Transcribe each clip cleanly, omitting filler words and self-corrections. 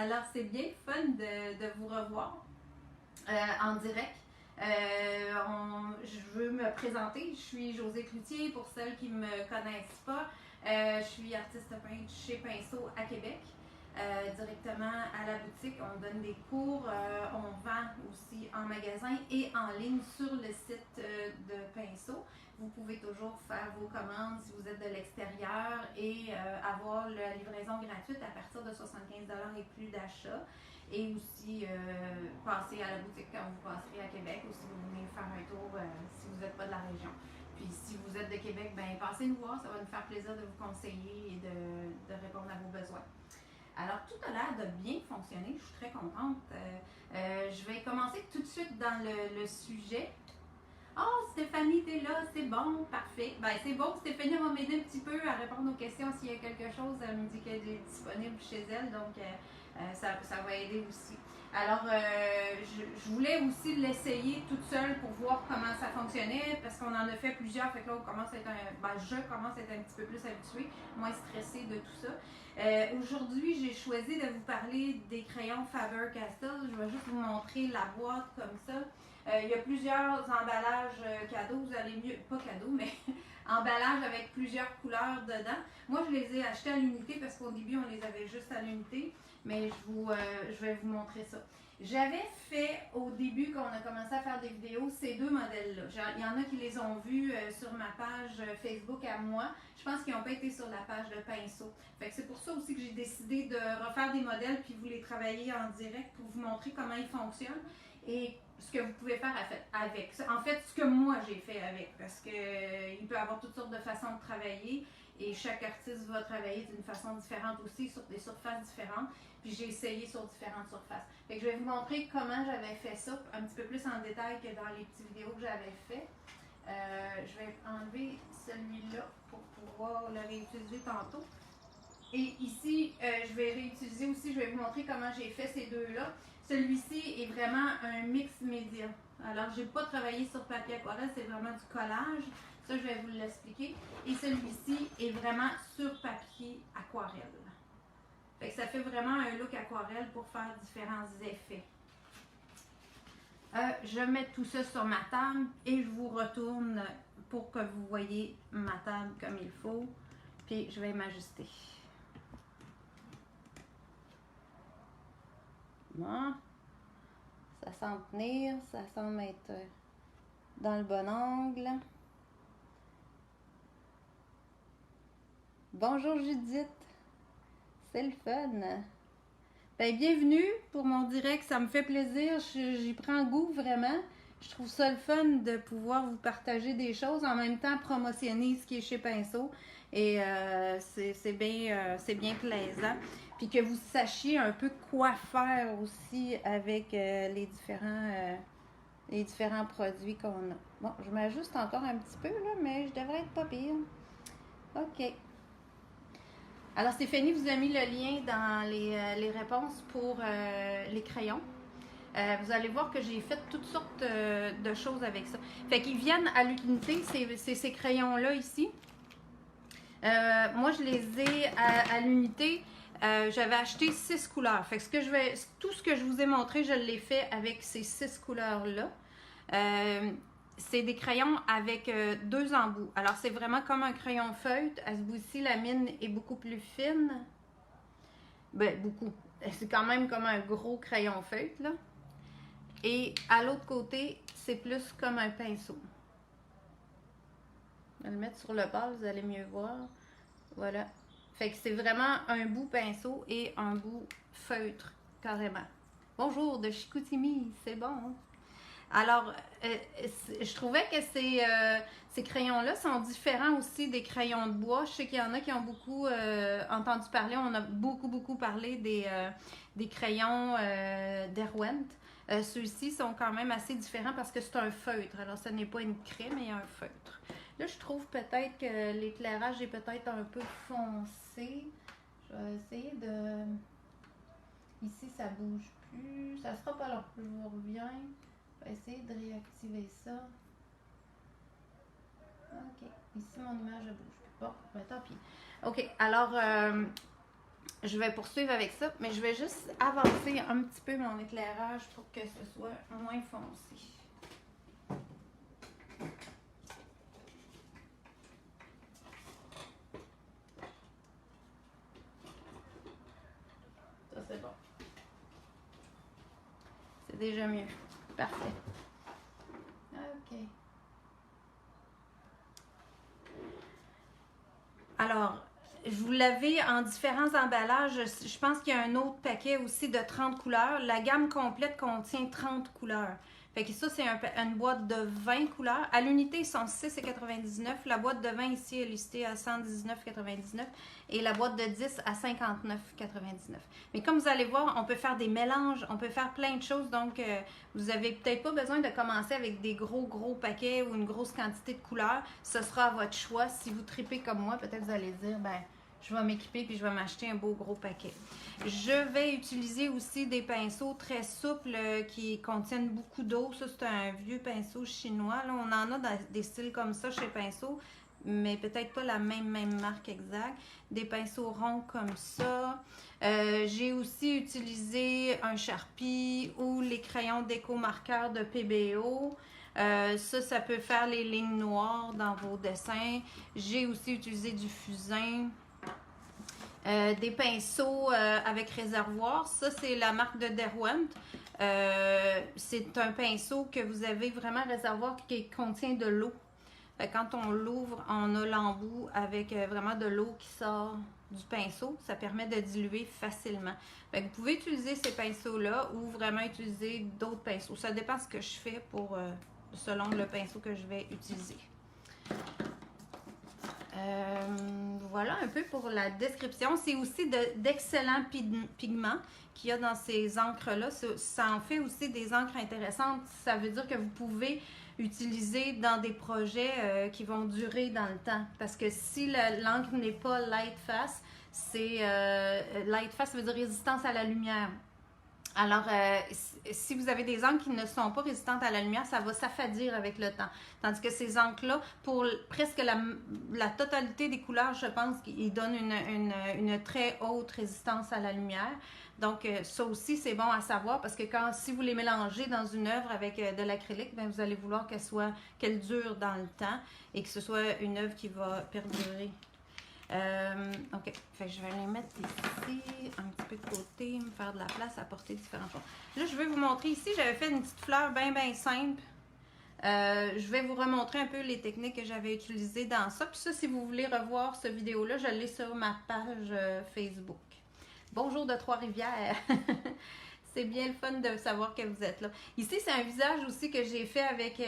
Alors, c'est bien fun de vous revoir en direct. Je veux me présenter. Je suis Josée Cloutier, pour celles qui ne me connaissent pas. Je suis artiste peintre chez Pinceau à Québec. Directement à la boutique, on donne des cours, on vend aussi en magasin et en ligne sur le site de Pinceau. Vous pouvez toujours faire vos commandes si vous êtes de l'extérieur et avoir la livraison gratuite à partir de 75 $ et plus d'achat. Et aussi passer à la boutique quand vous passerez à Québec ou si vous venez faire un tour si vous n'êtes pas de la région. Puis si vous êtes de Québec, ben passez nous voir, ça va nous faire plaisir de vous conseiller et de répondre à vos besoins. Alors, tout a l'air de bien fonctionner, je suis très contente. Je vais commencer tout de suite dans le sujet. Oh, Stéphanie, t'es là, c'est bon, parfait. Ben, c'est bon, Stéphanie va m'aider un petit peu à répondre aux questions s'il y a quelque chose. Elle me dit qu'elle est disponible chez elle, donc ça va aider aussi. Alors, je voulais aussi l'essayer toute seule pour voir comment ça fonctionnait, parce qu'on en a fait plusieurs, fait que là, je commence à être un petit peu plus habituée, moins stressée de tout ça. Aujourd'hui, j'ai choisi de vous parler des crayons Faber-Castell. Je vais juste vous montrer la boîte comme ça. Il y a plusieurs emballages cadeaux, vous allez mieux, pas cadeaux, mais emballages avec plusieurs couleurs dedans. Moi, je les ai achetés à l'unité parce qu'au début, on les avait juste à l'unité, mais je vais vous montrer ça. J'avais fait au début, quand on a commencé à faire des vidéos, ces deux modèles-là. Il y en a qui les ont vus sur ma page Facebook à moi. Je pense qu'ils n'ont pas été sur la page de Pinceau. Fait que c'est pour ça aussi que j'ai décidé de refaire des modèles puis vous les travailler en direct pour vous montrer comment ils fonctionnent et ce que vous pouvez faire avec. En fait, ce que moi j'ai fait avec, parce qu'il peut y avoir toutes sortes de façons de travailler et chaque artiste va travailler d'une façon différente aussi, sur des surfaces différentes. Puis j'ai essayé sur différentes surfaces. Fait que je vais vous montrer comment j'avais fait ça un petit peu plus en détail que dans les petites vidéos que j'avais fait. Je vais enlever celui-là pour pouvoir le réutiliser tantôt. Et ici, je vais réutiliser aussi, je vais vous montrer comment j'ai fait ces deux-là. Celui-ci est vraiment un mix média. Alors, je n'ai pas travaillé sur papier aquarelle, c'est vraiment du collage. Ça, je vais vous l'expliquer. Et celui-ci est vraiment sur papier aquarelle. Fait que ça fait vraiment un look aquarelle pour faire différents effets. Je vais mettre tout ça sur ma table et je vous retourne pour que vous voyez ma table comme il faut. Puis, je vais m'ajuster. Bon. Ça semble tenir, ça semble être dans le bon angle. Bonjour Judith, c'est le fun. Ben, bienvenue pour mon direct, ça me fait plaisir, j'y prends goût vraiment. Je trouve ça le fun de pouvoir vous partager des choses, en même temps promotionner ce qui est chez Pinceau. Et c'est bien plaisant. Puis que vous sachiez un peu quoi faire aussi avec les différents produits qu'on a. Bon, je m'ajuste encore un petit peu, là, mais je devrais être pas pire. OK. Alors, Stéphanie vous a mis le lien dans les réponses pour les crayons. Vous allez voir que j'ai fait toutes sortes de choses avec ça. Fait qu'ils viennent à l'unité, ces crayons-là ici. Moi, je les ai à l'unité. J'avais acheté 6 couleurs. Fait que tout ce que je vous ai montré, je l'ai fait avec ces 6 couleurs-là. C'est des crayons avec 2 embouts. Alors, c'est vraiment comme un crayon feutre. À ce bout-ci, la mine est beaucoup plus fine. Ben, beaucoup. C'est quand même comme un gros crayon feutre, là. Et à l'autre côté, c'est plus comme un pinceau. Je vais le mettre sur le bas, vous allez mieux voir. Voilà. Fait que c'est vraiment un bout pinceau et un bout feutre, carrément. Bonjour de Chicoutimi, c'est bon. Hein? Alors, je trouvais que ces crayons-là sont différents aussi des crayons de bois. Je sais qu'il y en a qui ont beaucoup entendu parler. On a beaucoup parlé des crayons d'Erwent. Ceux-ci sont quand même assez différents parce que c'est un feutre. Alors, ce n'est pas une craie, mais un feutre. Là, je trouve peut-être que l'éclairage est peut-être un peu foncé. Je vais essayer de... Ici, ça bouge plus. Ça sera pas long. Je vous reviens. Je vais essayer de réactiver ça. OK. Ici, mon image ne bouge plus. Bon, ben tant pis. OK. Alors, je vais poursuivre avec ça, mais je vais juste avancer un petit peu mon éclairage pour que ce soit moins foncé. Ça, c'est bon. C'est déjà mieux. Parfait. OK. Alors, je vous l'avais en différents emballages. Je pense qu'il y a un autre paquet aussi de 30 couleurs. La gamme complète contient 30 couleurs. Fait que ça, c'est une boîte de 20 couleurs. À l'unité, ils sont 6,99 $. La boîte de 20 ici est listée à 119,99 $. Et la boîte de 10 à 59,99 $. Mais comme vous allez voir, on peut faire des mélanges, on peut faire plein de choses. Donc, vous n'avez peut-être pas besoin de commencer avec des gros paquets ou une grosse quantité de couleurs. Ce sera à votre choix. Si vous tripez comme moi, peut-être vous allez dire, ben, je vais m'équiper puis je vais m'acheter un beau gros paquet. Je vais utiliser aussi des pinceaux très souples qui contiennent beaucoup d'eau. Ça, c'est un vieux pinceau chinois. Là, on en a dans des styles comme ça chez Pinceau, mais peut-être pas la même marque exacte. Des pinceaux ronds comme ça. J'ai aussi utilisé un Sharpie ou les crayons déco-marqueurs de PBO. Ça peut faire les lignes noires dans vos dessins. J'ai aussi utilisé du fusain. Des pinceaux avec réservoir. Ça, c'est la marque de Derwent. C'est un pinceau que vous avez vraiment réservoir qui contient de l'eau. Quand on l'ouvre, on a l'embout avec vraiment de l'eau qui sort du pinceau. Ça permet de diluer facilement. Vous pouvez utiliser ces pinceaux-là ou vraiment utiliser d'autres pinceaux. Ça dépend de ce que je fais selon le pinceau que je vais utiliser. Voilà un peu pour la description. C'est aussi d'excellents pigments qu'il y a dans ces encres-là. Ça en fait aussi des encres intéressantes. Ça veut dire que vous pouvez utiliser dans des projets qui vont durer dans le temps. Parce que si l'encre n'est pas light fast, light fast, ça veut dire résistance à la lumière. Alors, si vous avez des encres qui ne sont pas résistantes à la lumière, ça va s'affadir avec le temps. Tandis que ces encres-là, pour presque la totalité des couleurs, je pense qu'ils donnent une très haute résistance à la lumière. Donc, ça aussi, c'est bon à savoir parce que si vous les mélangez dans une œuvre avec de l'acrylique, ben, vous allez vouloir qu'elle dure dans le temps et que ce soit une œuvre qui va perdurer. OK, je vais les mettre ici, un petit peu de côté, me faire de la place, apporter différentes choses. Là, je vais vous montrer ici, j'avais fait une petite fleur bien simple. Je vais vous remontrer un peu les techniques que j'avais utilisées dans ça. Puis ça, si vous voulez revoir cette vidéo-là, je l'ai sur ma page Facebook. Bonjour de Trois-Rivières! C'est bien le fun de savoir que vous êtes là. Ici, c'est un visage aussi que j'ai fait avec...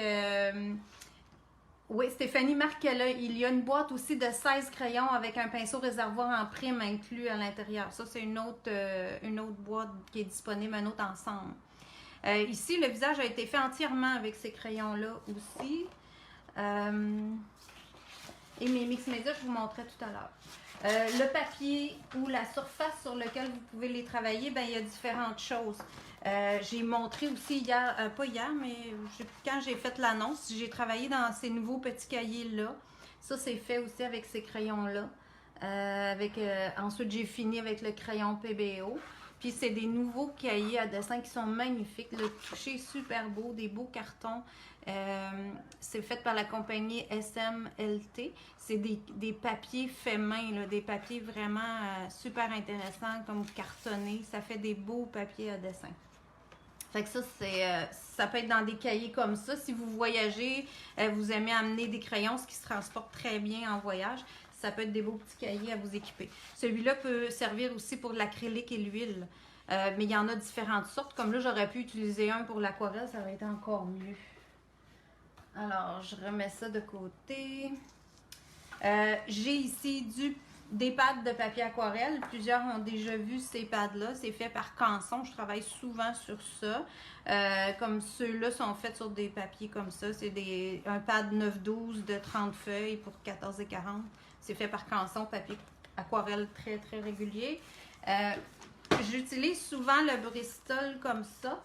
Oui, Stéphanie marque qu'il y a une boîte aussi de 16 crayons avec un pinceau réservoir en prime inclus à l'intérieur. Ça, c'est une autre boîte qui est disponible, un autre ensemble. Ici, le visage a été fait entièrement avec ces crayons-là aussi. Et mes mix médias, je vous montrais tout à l'heure. Le papier ou la surface sur laquelle vous pouvez les travailler, ben, il y a différentes choses. J'ai montré aussi hier, pas hier, mais quand j'ai fait l'annonce, j'ai travaillé dans ces nouveaux petits cahiers-là. Ça, c'est fait aussi avec ces crayons-là. Ensuite, j'ai fini avec le crayon PBO. Puis, c'est des nouveaux cahiers à dessin qui sont magnifiques. Le toucher est super beau, des beaux cartons. C'est fait par la compagnie SMLT. C'est des papiers faits main, là, des papiers vraiment super intéressants, comme cartonnés. Ça fait des beaux papiers à dessin. Fait que ça peut être dans des cahiers comme ça. Si vous voyagez, vous aimez amener des crayons, ce qui se transporte très bien en voyage, ça peut être des beaux petits cahiers à vous équiper. Celui-là peut servir aussi pour l'acrylique et l'huile. Mais il y en a différentes sortes. Comme là, j'aurais pu utiliser un pour l'aquarelle, ça aurait été encore mieux. Alors, je remets ça de côté. J'ai ici des pads de papier aquarelle. Plusieurs ont déjà vu ces pads-là. C'est fait par Canson. Je travaille souvent sur ça. Comme ceux-là sont faits sur des papiers comme ça. C'est un pad 9-12 de 30 feuilles pour 14,40 $. C'est fait par Canson, papier aquarelle très, très régulier. J'utilise souvent le Bristol comme ça.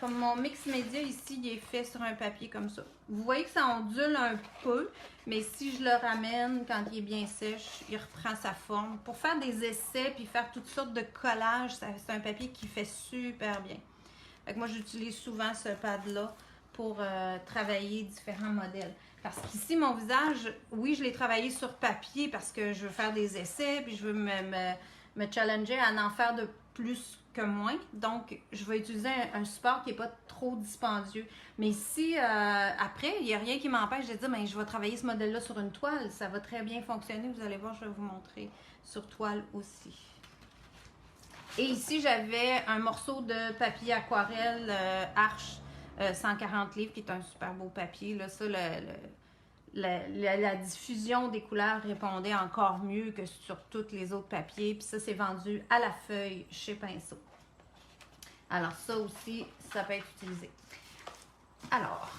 Comme mon mix média ici, il est fait sur un papier comme ça. Vous voyez que ça ondule un peu, mais si je le ramène quand il est bien sèche, il reprend sa forme. Pour faire des essais puis faire toutes sortes de collages, c'est un papier qui fait super bien. Fait que moi, j'utilise souvent ce pad-là pour travailler différents modèles. Parce qu'ici, mon visage, oui, je l'ai travaillé sur papier parce que je veux faire des essais, puis je veux me challenger à en faire de plus que moins. Donc, je vais utiliser un support qui n'est pas trop dispendieux. Mais si, après, il n'y a rien qui m'empêche de dire, mais je vais travailler ce modèle-là sur une toile, ça va très bien fonctionner. Vous allez voir, je vais vous montrer sur toile aussi. Et ici, j'avais un morceau de papier aquarelle Arche 140 livres, qui est un super beau papier. Là, ça, la diffusion des couleurs répondait encore mieux que sur tous les autres papiers. Puis ça, c'est vendu à la feuille chez Pinceau. Alors ça aussi, ça peut être utilisé. Alors,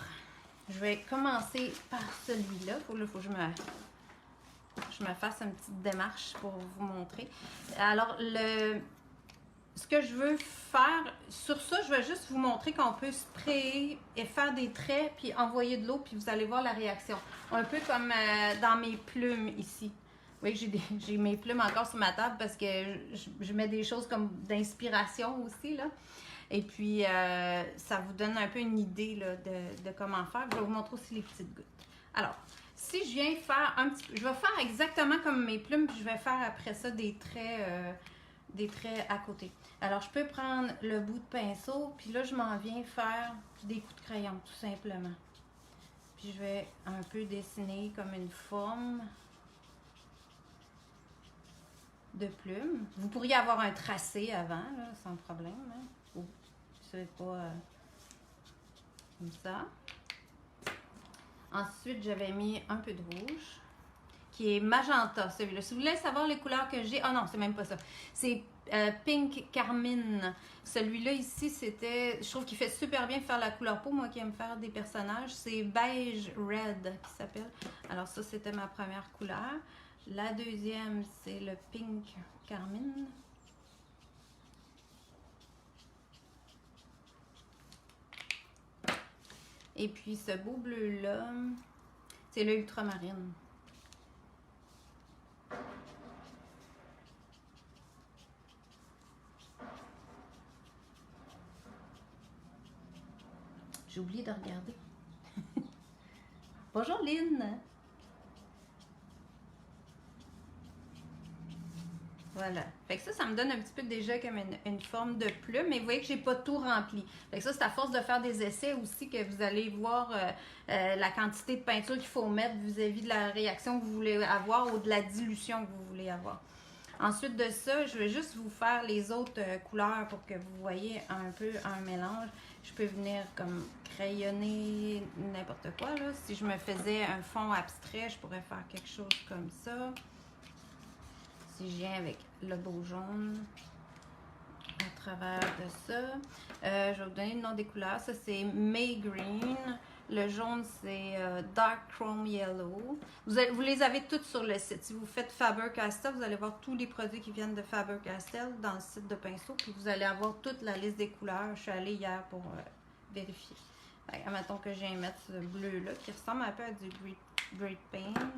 je vais commencer par celui-là. Il faut que je me fasse une petite démarche pour vous montrer. Alors, ce que je veux faire, sur ça, je vais juste vous montrer qu'on peut sprayer et faire des traits, puis envoyer de l'eau, puis vous allez voir la réaction. Un peu comme dans mes plumes ici. Vous voyez que j'ai mes plumes encore sur ma table parce que je mets des choses comme d'inspiration aussi, là. Et puis, ça vous donne un peu une idée là, de comment faire. Je vais vous montrer aussi les petites gouttes. Alors, si je viens faire un petit peu, je vais faire exactement comme mes plumes, puis je vais faire après ça des traits à côté. Alors, je peux prendre le bout de pinceau, puis là, je m'en viens faire des coups de crayon, tout simplement. Puis, je vais un peu dessiner comme une forme de plume. Vous pourriez avoir un tracé avant, là, sans problème. Hein? Ou, c'est pas comme ça. Ensuite, j'avais mis un peu de rouge, qui est magenta, celui-là. Si vous voulez savoir les couleurs que j'ai... Ah non, c'est même pas ça. C'est Pink Carmine. Celui-là ici, c'était... Je trouve qu'il fait super bien faire la couleur peau. Moi qui aime faire des personnages, c'est Beige Red qui s'appelle. Alors ça, c'était ma première couleur. La deuxième, c'est le Pink Carmine. Et puis ce beau bleu-là, c'est le ultramarine. J'ai oublié de regarder. Bonjour Lynn! Voilà. Fait que ça me donne un petit peu déjà comme une forme de plume, mais vous voyez que j'ai pas tout rempli. Fait que ça, c'est à force de faire des essais aussi que vous allez voir la quantité de peinture qu'il faut mettre vis-à-vis de la réaction que vous voulez avoir ou de la dilution que vous voulez avoir. Ensuite de ça, je vais juste vous faire les autres couleurs pour que vous voyez un peu un mélange. Je peux venir comme crayonner n'importe quoi, là. Si je me faisais un fond abstrait, je pourrais faire quelque chose comme ça. Si je viens avec le beau jaune à travers de ça, je vais vous donner le nom des couleurs. Ça, c'est May Green. Le jaune, c'est Dark Chrome Yellow. Vous les avez toutes sur le site. Si vous faites Faber-Castell, vous allez voir tous les produits qui viennent de Faber-Castell dans le site de Pinceau. Puis vous allez avoir toute la liste des couleurs. Je suis allée hier pour vérifier. Admettons que je viens mettre ce bleu-là qui ressemble un peu à du Great Paint.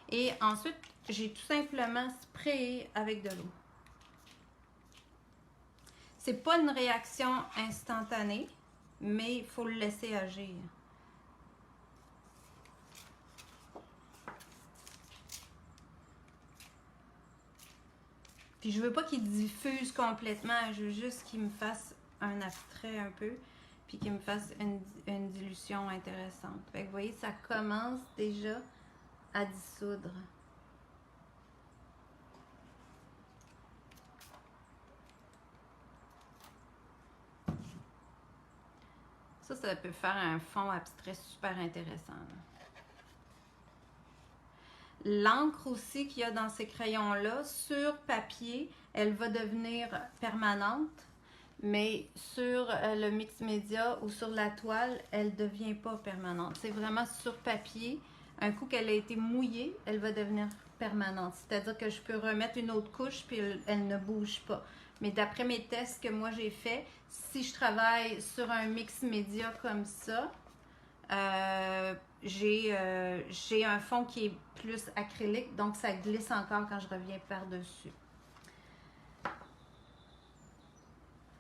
Et ensuite, j'ai tout simplement sprayé avec de l'eau. C'est pas une réaction instantanée, mais il faut le laisser agir. Puis je veux pas qu'il diffuse complètement, je veux juste qu'il me fasse un abstrait un peu, puis qu'il me fasse une dilution intéressante. Fait que vous voyez, ça commence déjà à dissoudre. Ça peut faire un fond abstrait super intéressant. L'encre aussi qu'il y a dans ces crayons-là, sur papier, elle va devenir permanente, mais sur le mix média ou sur la toile, elle ne devient pas permanente. C'est vraiment sur papier. Un coup qu'elle a été mouillée, elle va devenir permanente. C'est-à-dire que je peux remettre une autre couche puis elle ne bouge pas. mais d'après mes tests que moi j'ai fait, si je travaille sur un mix média comme ça, j'ai un fond qui est plus acrylique, donc ça glisse encore quand je reviens par-dessus.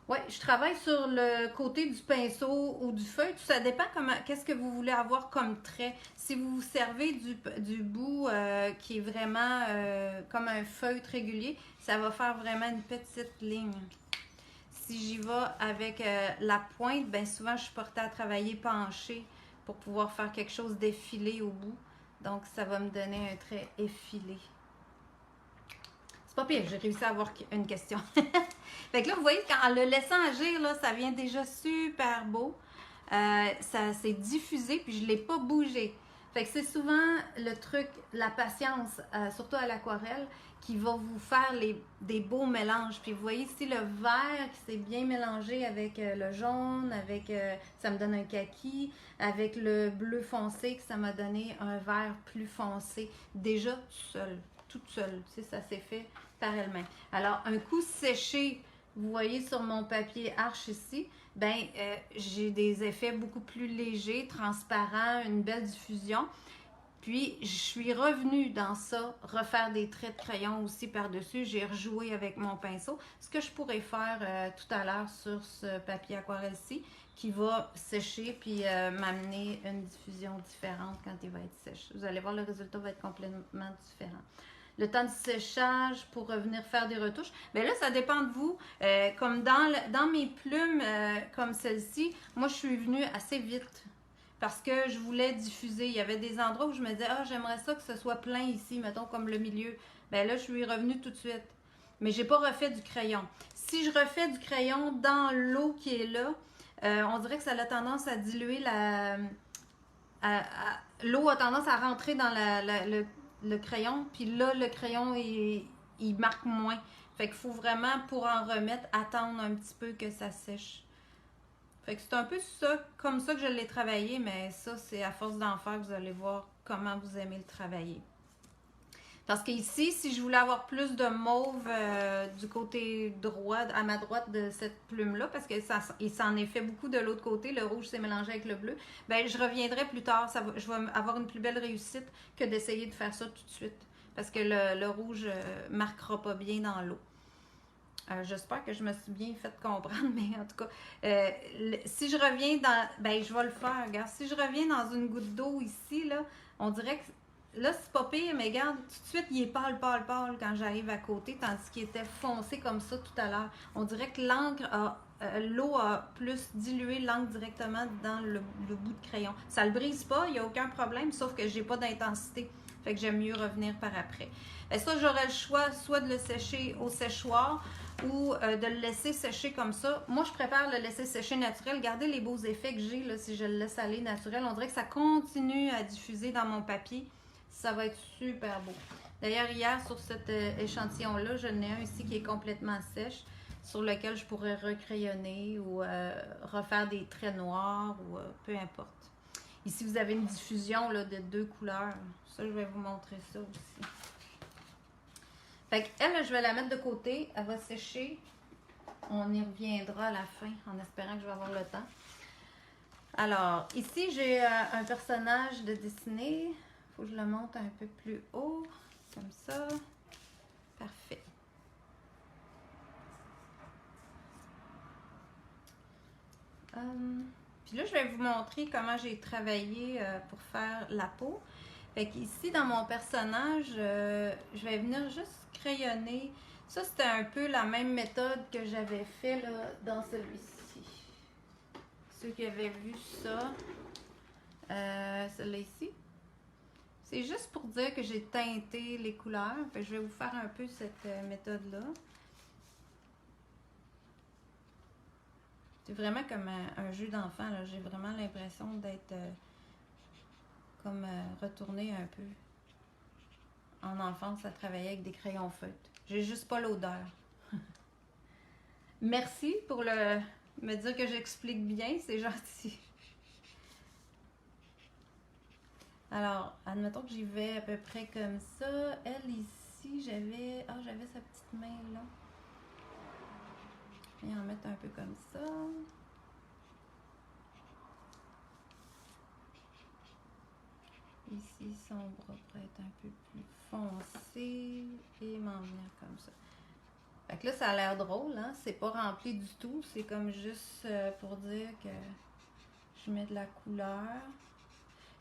Oui, je travaille sur le côté du pinceau ou du feutre. Ça dépend qu'est-ce que vous voulez avoir comme trait. Si vous vous servez du bout qui est vraiment comme un feutre régulier, ça va faire vraiment une petite ligne. Si j'y vais avec la pointe, bien souvent je suis portée à travailler penché pour pouvoir faire quelque chose d'effilé au bout. Donc ça va me donner un trait effilé. C'est pas pire, j'ai réussi à avoir une question. Fait que là, vous voyez, en le laissant agir, là, ça vient déjà super beau. Ça s'est diffusé, puis je ne l'ai pas bougé. Fait que c'est souvent le truc, la patience, surtout à l'aquarelle, qui va vous faire des beaux mélanges. Puis vous voyez ici le vert qui s'est bien mélangé avec le jaune, avec, ça me donne un kaki, avec le bleu foncé, que ça m'a donné un vert plus foncé, déjà toute seule. Tu sais, ça s'est fait par elle-même. Alors, un coup séché, vous voyez sur mon papier arche ici, ben j'ai des effets beaucoup plus légers, transparents, une belle diffusion. Puis, je suis revenue dans ça, refaire des traits de crayon aussi par-dessus. J'ai rejoué avec mon pinceau. Ce que je pourrais faire tout à l'heure sur ce papier aquarelle-ci, qui va sécher puis m'amener une diffusion différente quand il va être sèche. Vous allez voir, le résultat va être complètement différent. Le temps de séchage pour revenir faire des retouches, bien là, ça dépend de vous. Comme dans mes plumes, comme celle-ci, moi, je suis venue assez vite parce que je voulais diffuser. Il y avait des endroits où je me disais, ah, j'aimerais ça que ce soit plein ici, mettons comme le milieu. Bien là, je suis revenue tout de suite. Mais j'ai pas refait du crayon. Si je refais du crayon dans l'eau qui est là, on dirait que ça a tendance à diluer l'eau a tendance à rentrer dans le crayon, puis là, le crayon, il marque moins. Fait qu'il faut vraiment, pour en remettre, attendre un petit peu que ça sèche. Fait que c'est un peu ça, comme ça que je l'ai travaillé, mais ça, c'est à force d'en faire que vous allez voir comment vous aimez le travailler. Parce qu'ici, si je voulais avoir plus de mauve du côté droit, à ma droite de cette plume-là, parce qu'il s'en est fait beaucoup de l'autre côté, le rouge s'est mélangé avec le bleu, ben je reviendrai plus tard, je vais avoir une plus belle réussite que d'essayer de faire ça tout de suite. Parce que le rouge marquera pas bien dans l'eau. J'espère que je me suis bien fait comprendre, mais en tout cas, si je reviens dans... Ben, je vais le faire, regarde. Si je reviens dans une goutte d'eau ici, là, on dirait que... Là, c'est pas pire, mais regarde, tout de suite, il est pâle quand j'arrive à côté, tandis qu'il était foncé comme ça tout à l'heure. On dirait que l'eau a plus dilué l'encre directement dans le bout de crayon. Ça le brise pas, il n'y a aucun problème, sauf que j'ai pas d'intensité. Fait que j'aime mieux revenir par après. Et ça, j'aurais le choix soit de le sécher au séchoir ou de le laisser sécher comme ça. Moi, je préfère le laisser sécher naturel. Regardez les beaux effets que j'ai là, si je le laisse aller naturel. On dirait que ça continue à diffuser dans mon papier. Ça va être super beau. D'ailleurs, hier, sur cet échantillon-là, j'en ai un ici qui est complètement sèche, sur lequel je pourrais recrayonner ou refaire des traits noirs ou peu importe. Ici, vous avez une diffusion là, de 2 couleurs. Ça, je vais vous montrer ça aussi. Fait qu'elle, je vais la mettre de côté. Elle va sécher. On y reviendra à la fin en espérant que je vais avoir le temps. Alors, ici, j'ai un personnage de dessiné. Il faut que je le monte un peu plus haut. Comme ça. Parfait. Puis là, je vais vous montrer comment j'ai travaillé pour faire la peau. Fait qu'ici, dans mon personnage, je vais venir juste crayonner. Ça, c'était un peu la même méthode que j'avais fait là, dans celui-ci. Ceux qui avaient vu ça, celui-là ici. C'est juste pour dire que j'ai teinté les couleurs. Fait que je vais vous faire un peu cette méthode-là. C'est vraiment comme un jeu d'enfant. J'ai vraiment l'impression d'être comme retourner un peu en enfance à travailler avec des crayons feutres. J'ai juste pas l'odeur. Merci pour me dire que j'explique bien, c'est gentil. Alors, admettons que j'y vais à peu près comme ça. Elle ici, j'avais sa petite main là. Je vais en mettre un peu comme ça. Ici, son bras pourrait être un peu plus foncé et m'en venir comme ça. Fait que là, ça a l'air drôle, hein? C'est pas rempli du tout. C'est comme juste pour dire que je mets de la couleur.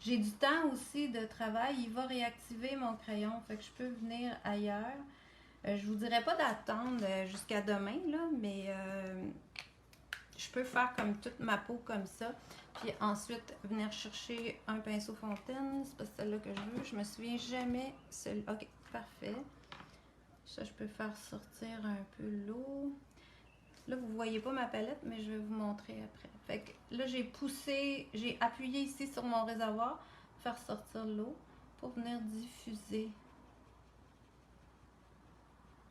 J'ai du temps aussi de travail. Il va réactiver mon crayon. Fait que je peux venir ailleurs. Je vous dirais pas d'attendre jusqu'à demain, là, mais je peux faire comme toute ma peau comme ça. Puis ensuite, venir chercher un pinceau fontaine. C'est pas celle-là que je veux. Je me souviens jamais. Ok, parfait. Ça, je peux faire sortir un peu l'eau. Là, vous voyez pas ma palette, mais je vais vous montrer après. Fait que là, j'ai poussé, j'ai appuyé ici sur mon réservoir, faire sortir l'eau pour venir diffuser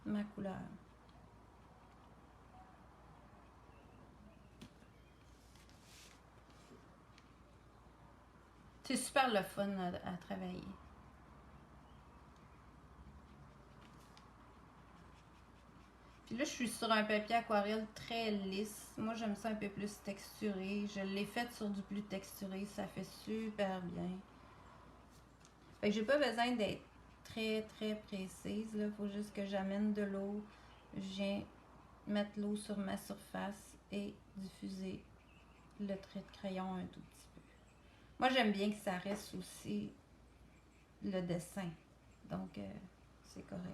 ma couleur. C'est super le fun à travailler. Puis là, je suis sur un papier aquarelle très lisse. Moi, j'aime ça un peu plus texturé. Je l'ai fait sur du plus texturé. Ça fait super bien. Fait que j'ai pas besoin d'être très précise. Il faut juste que j'amène de l'eau. Je viens mettre l'eau sur ma surface et diffuser le trait de crayon un tout petit peu. Moi, j'aime bien que ça reste aussi le dessin. Donc, c'est correct.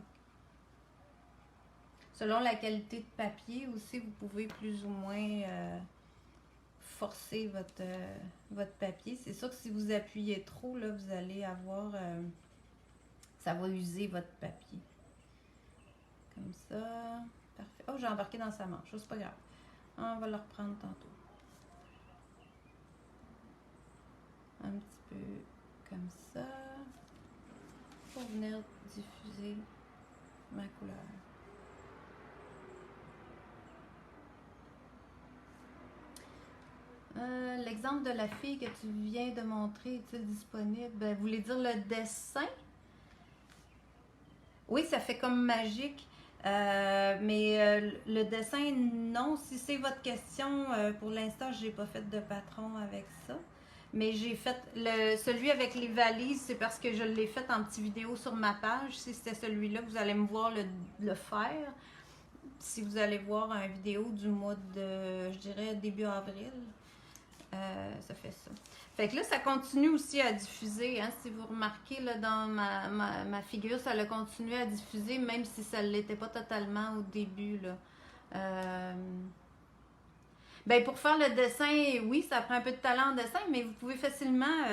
Selon la qualité de papier aussi, vous pouvez plus ou moins forcer votre papier. C'est sûr que si vous appuyez trop, là, vous allez avoir... ça va user votre papier. Comme ça. Parfait. Oh, j'ai embarqué dans sa manche. C'est pas grave. On va le reprendre tantôt. Un petit peu comme ça. Pour venir diffuser ma couleur. L'exemple de la fille que tu viens de montrer, est-il disponible? Vous voulez dire le dessin? Oui, ça fait comme magique. Mais le dessin, non. Si c'est votre question, pour l'instant, j'ai pas fait de patron avec ça. Mais j'ai fait celui avec les valises, c'est parce que je l'ai fait en petite vidéo sur ma page. Si c'était celui-là, vous allez me voir le faire. Si vous allez voir une vidéo du mois de, je dirais, début avril, ça fait ça. Fait que là, ça continue aussi à diffuser. Hein? Si vous remarquez là, dans ma figure, ça a continué à diffuser, même si ça ne l'était pas totalement au début. Là. Ben, pour faire le dessin, oui, ça prend un peu de talent en dessin, mais vous pouvez facilement...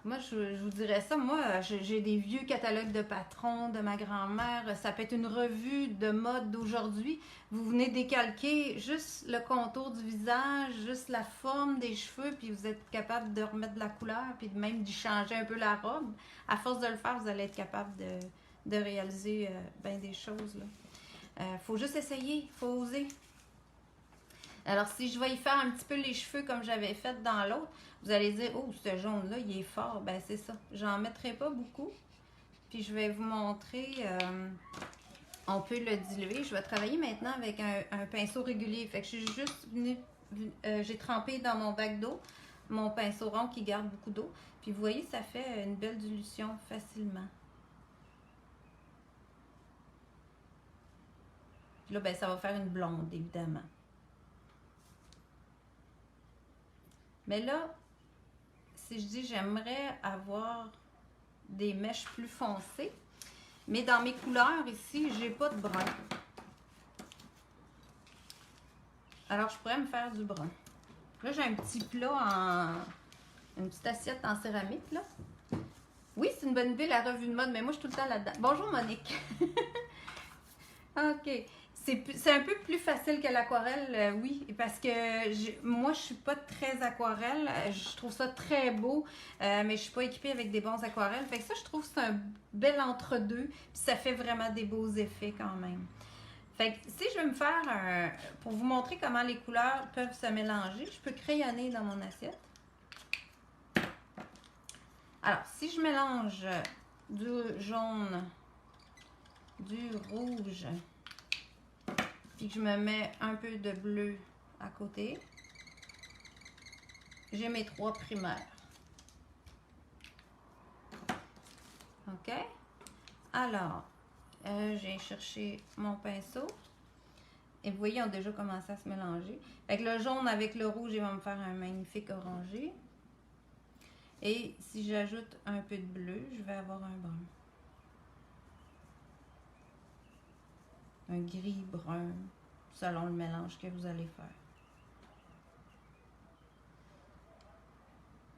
moi, je vous dirais ça. Moi, j'ai des vieux catalogues de patrons de ma grand-mère. Ça peut être une revue de mode d'aujourd'hui. Vous venez décalquer juste le contour du visage, juste la forme des cheveux, puis vous êtes capable de remettre de la couleur, puis même d'y changer un peu la robe. À force de le faire, vous allez être capable de réaliser bien des choses. Faut juste essayer, faut oser. Alors, si je vais y faire un petit peu les cheveux comme j'avais fait dans l'autre, vous allez dire, oh, ce jaune-là, il est fort. Ben, c'est ça. J'en mettrai pas beaucoup. Puis, je vais vous montrer, on peut le diluer. Je vais travailler maintenant avec un pinceau régulier. Fait que je suis juste venue, j'ai trempé dans mon bac d'eau mon pinceau rond qui garde beaucoup d'eau. Puis, vous voyez, ça fait une belle dilution facilement. Puis là, ben, ça va faire une blonde, évidemment. Mais là, si je dis j'aimerais avoir des mèches plus foncées, mais dans mes couleurs ici, j'ai pas de brun. Alors, je pourrais me faire du brun. Là, j'ai un petit plat une petite assiette en céramique, là. Oui, c'est une bonne idée, la revue de mode, mais moi, je suis tout le temps là-dedans. Bonjour, Monique. OK. C'est un peu plus facile que l'aquarelle, oui, parce que moi, je suis pas très aquarelle. Je trouve ça très beau, mais je suis pas équipée avec des bons aquarelles. Fait que ça, je trouve que c'est un bel entre-deux, puis ça fait vraiment des beaux effets quand même. Fait que si je veux me faire pour vous montrer comment les couleurs peuvent se mélanger, je peux crayonner dans mon assiette. Alors, si je mélange du jaune, du rouge Puis que je me mets un peu de bleu à côté. J'ai mes 3 primaires. OK? Alors, j'ai cherché mon pinceau. Et vous voyez, ils ont déjà commencé à se mélanger. Avec le jaune avec le rouge, il va me faire un magnifique orangé. Et si j'ajoute un peu de bleu, je vais avoir un brun. Un gris brun, selon le mélange que vous allez faire.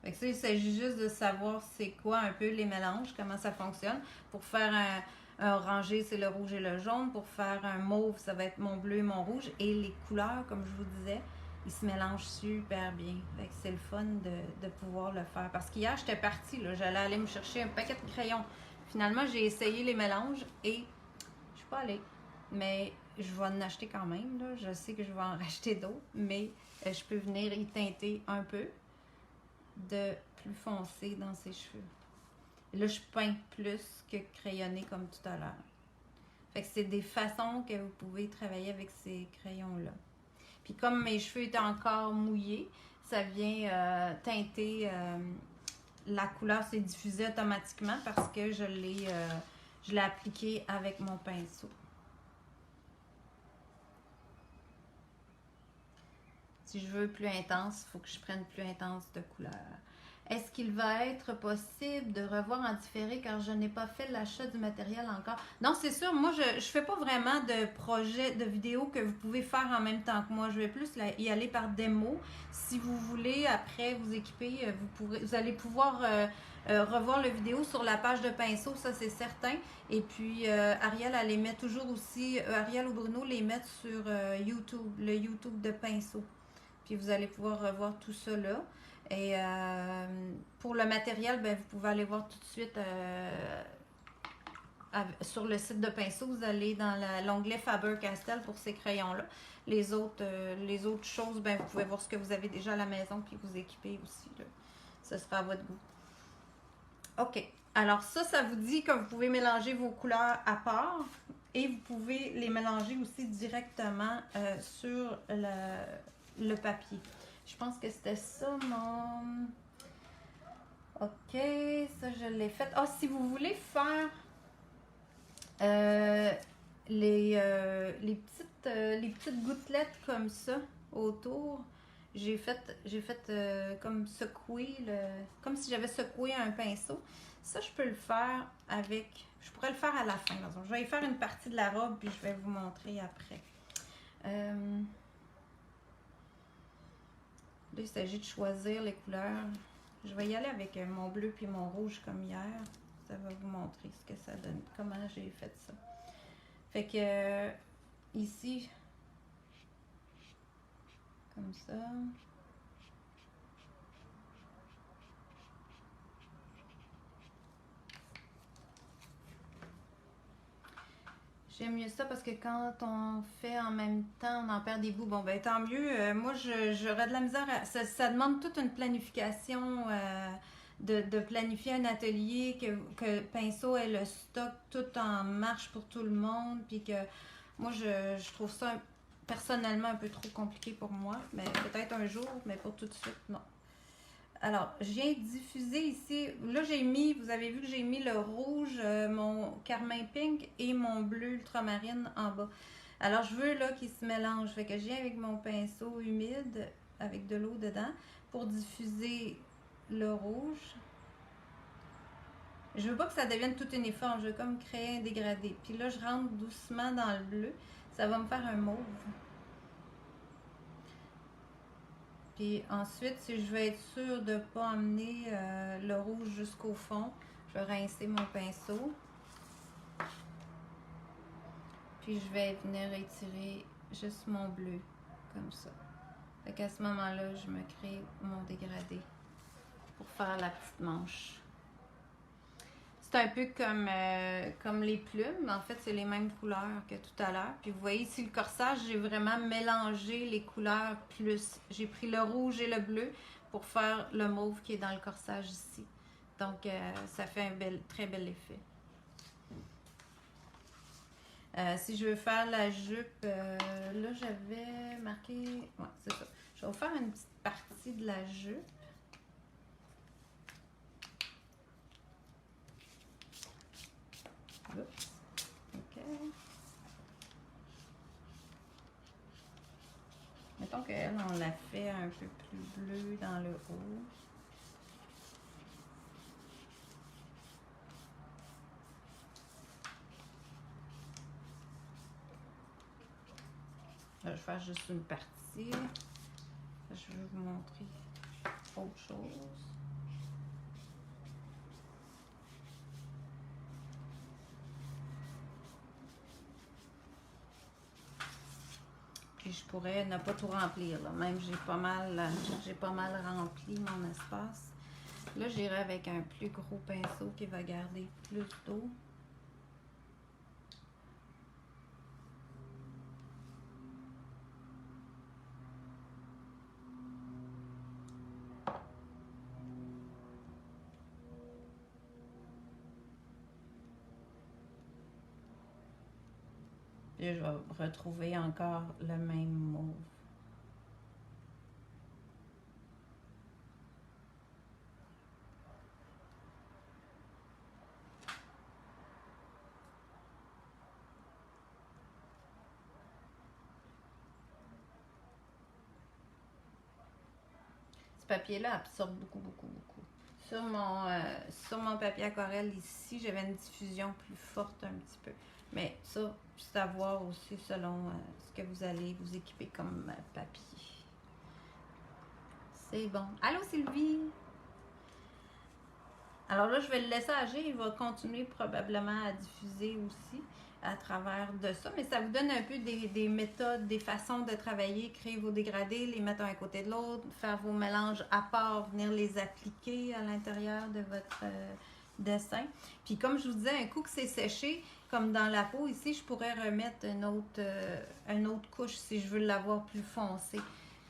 Fait que ça, il s'agit juste de savoir c'est quoi un peu les mélanges, comment ça fonctionne. Pour faire un orangé, c'est le rouge et le jaune. Pour faire un mauve, ça va être mon bleu et mon rouge. Et les couleurs, comme je vous disais, ils se mélangent super bien. Fait que c'est le fun de pouvoir le faire. Parce qu'hier, j'étais partie, là, j'allais aller me chercher un paquet de crayons. Finalement, j'ai essayé les mélanges et je suis pas allée. Mais je vais en acheter quand même, là. Je sais que je vais en racheter d'autres, mais je peux venir y teinter un peu de plus foncé dans ses cheveux. Et là, je peins plus que crayonner comme tout à l'heure. Fait que c'est des façons que vous pouvez travailler avec ces crayons-là. Puis comme mes cheveux étaient encore mouillés, ça vient teinter la couleur, s'est diffusée automatiquement parce que je l'ai appliqué avec mon pinceau. Si je veux plus intense, il faut que je prenne plus intense de couleur. Est-ce qu'il va être possible de revoir en différé car je n'ai pas fait l'achat du matériel encore? Non, c'est sûr. Moi, je ne fais pas vraiment de projet, de vidéo que vous pouvez faire en même temps que moi. Je vais plus y aller par démo. Si vous voulez, après vous équiper, vous allez pouvoir revoir la vidéo sur la page de pinceau, ça c'est certain. Et puis, Ariel, elle les met toujours aussi, Ariel ou Bruno les mettent sur YouTube, le YouTube de pinceau. Puis vous allez pouvoir revoir tout ça là. Et pour le matériel, ben, vous pouvez aller voir tout de suite sur le site de pinceau. Vous allez dans l'onglet Faber-Castell pour ces crayons-là. Les autres choses, ben, vous pouvez voir ce que vous avez déjà à la maison puis vous équiper aussi. Là. Ça sera à votre goût. OK. Alors ça vous dit que vous pouvez mélanger vos couleurs à part et vous pouvez les mélanger aussi directement sur le papier. Je pense que c'était ça mon... OK, ça je l'ai fait. Ah, si vous voulez faire les petites gouttelettes comme ça autour, j'ai fait comme secouer, comme si j'avais secoué un pinceau. Ça, je peux le faire avec... Je pourrais le faire à la fin. Je vais y faire une partie de la robe puis je vais vous montrer après. Là, il s'agit de choisir les couleurs. Je vais y aller avec mon bleu puis mon rouge comme hier. Ça va vous montrer ce que ça donne, comment j'ai fait ça. Fait que ici, comme ça. J'aime mieux ça parce que quand on fait en même temps, on en perd des bouts. Bon, ben tant mieux. Moi, j'aurais de la misère. Ça demande toute une planification de planifier un atelier, que Pinceau ait le stock tout en marche pour tout le monde. Puis que moi, je trouve ça personnellement un peu trop compliqué pour moi. Mais peut-être un jour, mais pas tout de suite, non. Alors, je viens diffuser ici. Là, j'ai mis, vous avez vu que j'ai mis le rouge, mon carmin pink et mon bleu ultramarine en bas. Alors, je veux là qu'ils se mélangent. Fait que je viens avec mon pinceau humide, avec de l'eau dedans, pour diffuser le rouge. Je veux pas que ça devienne tout uniforme. Je veux comme créer un dégradé. Puis là, je rentre doucement dans le bleu. Ça va me faire un mauve. Puis ensuite, si je veux être sûre de ne pas emmener le rouge jusqu'au fond, je vais rincer mon pinceau. Puis je vais venir étirer juste mon bleu, comme ça. Fait qu'à ce moment-là, je me crée mon dégradé pour faire la petite manche. C'est un peu comme les plumes. En fait, c'est les mêmes couleurs que tout à l'heure. Puis vous voyez ici le corsage, j'ai vraiment mélangé les couleurs plus. J'ai pris le rouge et le bleu pour faire le mauve qui est dans le corsage ici. Donc, ça fait un très bel effet. Si je veux faire la jupe, là j'avais marqué, ouais c'est ça. Je vais vous faire une petite partie de la jupe. Oups. Ok. Mettons qu'elle, on la fait un peu plus bleue dans le haut. Là, je vais faire juste une partie. Là, je vais vous montrer autre chose. Puis je pourrais ne pas tout remplir. Là. Même j'ai pas mal rempli mon espace. Là, j'irai avec un plus gros pinceau qui va garder plus d'eau. Puis je vais retrouver encore le même mauve. Ce papier-là absorbe beaucoup. Sur mon papier aquarelle ici, j'avais une diffusion plus forte un petit peu. Mais ça, c'est à voir aussi selon ce que vous allez vous équiper comme papier. C'est bon. Allô Sylvie? Alors là, je vais le laisser agir. Il va continuer probablement à diffuser aussi à travers de ça. Mais ça vous donne un peu des méthodes, des façons de travailler, créer vos dégradés, les mettre un côté de l'autre, faire vos mélanges à part, venir les appliquer à l'intérieur de votre dessin. Puis comme je vous disais, un coup que c'est séché, comme dans la peau ici, je pourrais remettre une autre couche si je veux l'avoir plus foncé.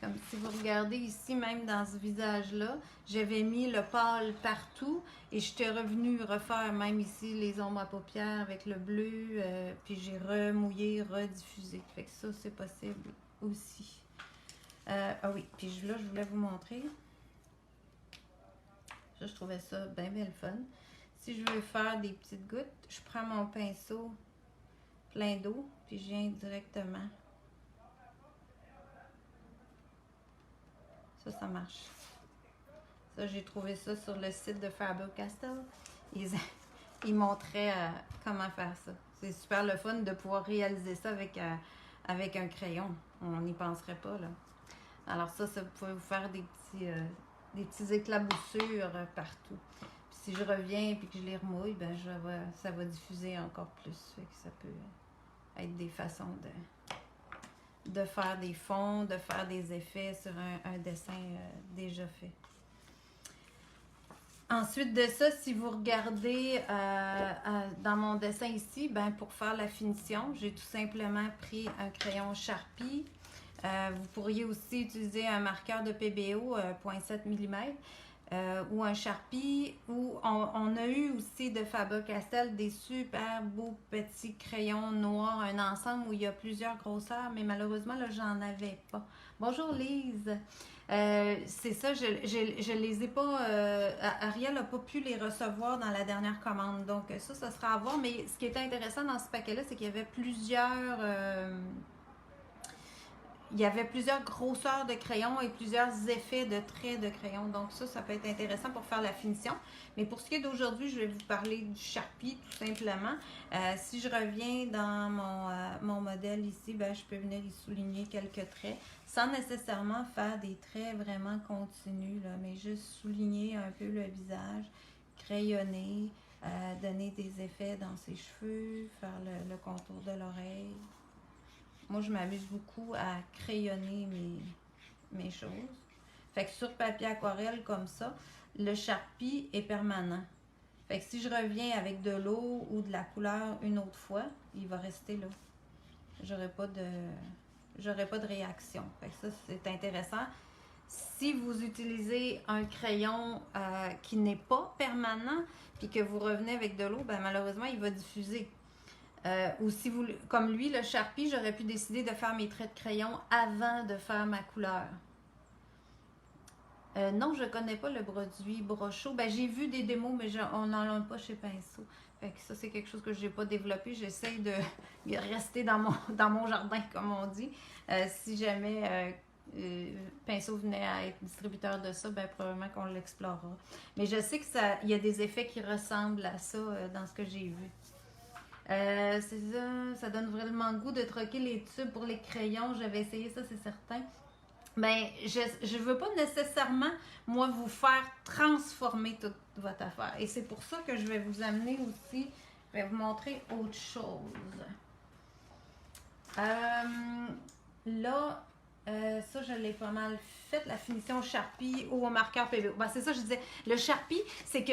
Comme si vous regardez ici, même dans ce visage-là, j'avais mis le pâle partout et j'étais revenue refaire même ici les ombres à paupières avec le bleu, puis j'ai remouillé, rediffusé. Fait que ça, c'est possible aussi. Ah oui, puis là, je voulais vous montrer. Ça, je trouvais ça bien le fun. Si je veux faire des petites gouttes, je prends mon pinceau plein d'eau, puis je viens directement. Ça marche. Ça, j'ai trouvé ça sur le site de Faber-Castell. Ils montraient comment faire ça. C'est super le fun de pouvoir réaliser ça avec un crayon. On n'y penserait pas, là. Alors ça vous pouvez vous faire des petits éclaboussures partout. Puis si je reviens et que je les remouille, ben ça va diffuser encore plus. Fait que ça peut être des façons de faire des fonds, de faire des effets sur un dessin déjà fait. Ensuite de ça, si vous regardez dans mon dessin ici, ben pour faire la finition, j'ai tout simplement pris un crayon Sharpie. Vous pourriez aussi utiliser un marqueur de PBO 0.7 mm ou un Sharpie. Ou on a eu aussi de Faber-Castell des super beaux petits crayons noirs, un ensemble où il y a plusieurs grosseurs, mais malheureusement, là, j'en avais pas. Bonjour Lise! C'est ça, je les ai pas. Ariel n'a pas pu les recevoir dans la dernière commande. Donc, ça sera à voir. Mais ce qui était intéressant dans ce paquet-là, c'est qu'il y avait plusieurs. Il y avait plusieurs grosseurs de crayons et plusieurs effets de traits de crayon. Donc ça peut être intéressant pour faire la finition. Mais pour ce qui est d'aujourd'hui, je vais vous parler du Sharpie tout simplement. Si je reviens dans mon modèle ici, ben, je peux venir y souligner quelques traits sans nécessairement faire des traits vraiment continus, là, mais juste souligner un peu le visage, crayonner, donner des effets dans ses cheveux, faire le contour de l'oreille. Moi, je m'amuse beaucoup à crayonner mes choses. Fait que sur papier aquarelle comme ça, le Sharpie est permanent. Fait que si je reviens avec de l'eau ou de la couleur une autre fois, il va rester là. J'aurai pas de réaction. Fait que ça, c'est intéressant. Si vous utilisez un crayon qui n'est pas permanent, puis que vous revenez avec de l'eau, ben malheureusement, il va diffuser. Ou si vous, comme lui, le Sharpie, j'aurais pu décider de faire mes traits de crayon avant de faire ma couleur. Non, je connais pas le produit Brochot. Ben, j'ai vu des démos, mais on n'en a pas chez Pinceau. Fait que ça, c'est quelque chose que je n'ai pas développé. J'essaye de rester dans mon jardin, comme on dit. Si jamais Pinceau venait à être distributeur de ça, ben, probablement qu'on l'explorera. Mais je sais qu'il y a des effets qui ressemblent à ça dans ce que j'ai vu. C'est ça donne vraiment le goût de troquer les tubes pour les crayons. J'avais essayé ça, c'est certain. Ben, je veux pas nécessairement, moi, vous faire transformer toute votre affaire. Et c'est pour ça que je vais vous amener aussi, je vais vous montrer autre chose. Là, ça, je l'ai pas mal fait, la finition Sharpie ou au marqueur PBO. Ben, c'est ça, je disais. Le Sharpie, c'est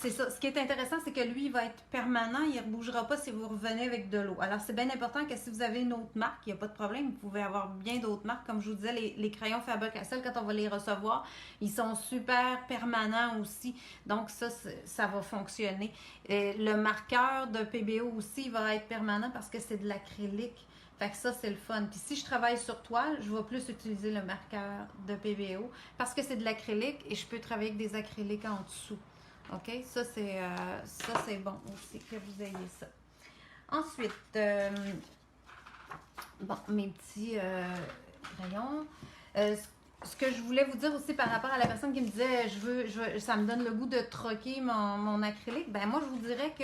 ça. Ce qui est intéressant, c'est que lui, il va être permanent. Il ne bougera pas si vous revenez avec de l'eau. Alors, c'est bien important que si vous avez une autre marque, il n'y a pas de problème. Vous pouvez avoir bien d'autres marques. Comme je vous disais, les crayons Faber-Castell, quand on va les recevoir, ils sont super permanents aussi. Donc, ça va fonctionner. Et le marqueur de PBO aussi, il va être permanent parce que c'est de l'acrylique. Fait que ça, c'est le fun. Puis si je travaille sur toile, je vais plus utiliser le marqueur de PBO parce que c'est de l'acrylique et je peux travailler avec des acryliques en dessous. OK? Ça, c'est bon aussi que vous ayez ça. Ensuite, bon, mes petits crayons. Ce que je voulais vous dire aussi par rapport à la personne qui me disait ça me donne le goût de troquer mon acrylique, ben moi je vous dirais que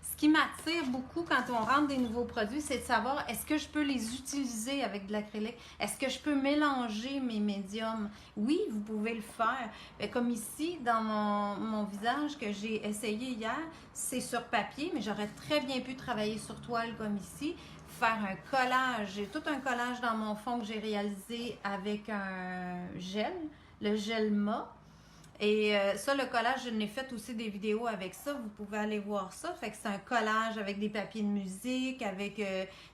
ce qui m'attire beaucoup quand on rentre des nouveaux produits, c'est de savoir est-ce que je peux les utiliser avec de l'acrylique? Est-ce que je peux mélanger mes médiums? Oui, vous pouvez le faire. Mais comme ici, dans mon visage que j'ai essayé hier, c'est sur papier, mais j'aurais très bien pu travailler sur toile comme ici. Faire un collage. J'ai tout un collage dans mon fond que j'ai réalisé avec un gel, le gel Ma. Et ça, le collage, je n'ai fait aussi des vidéos avec ça. Vous pouvez aller voir ça. Fait que c'est un collage avec des papiers de musique, avec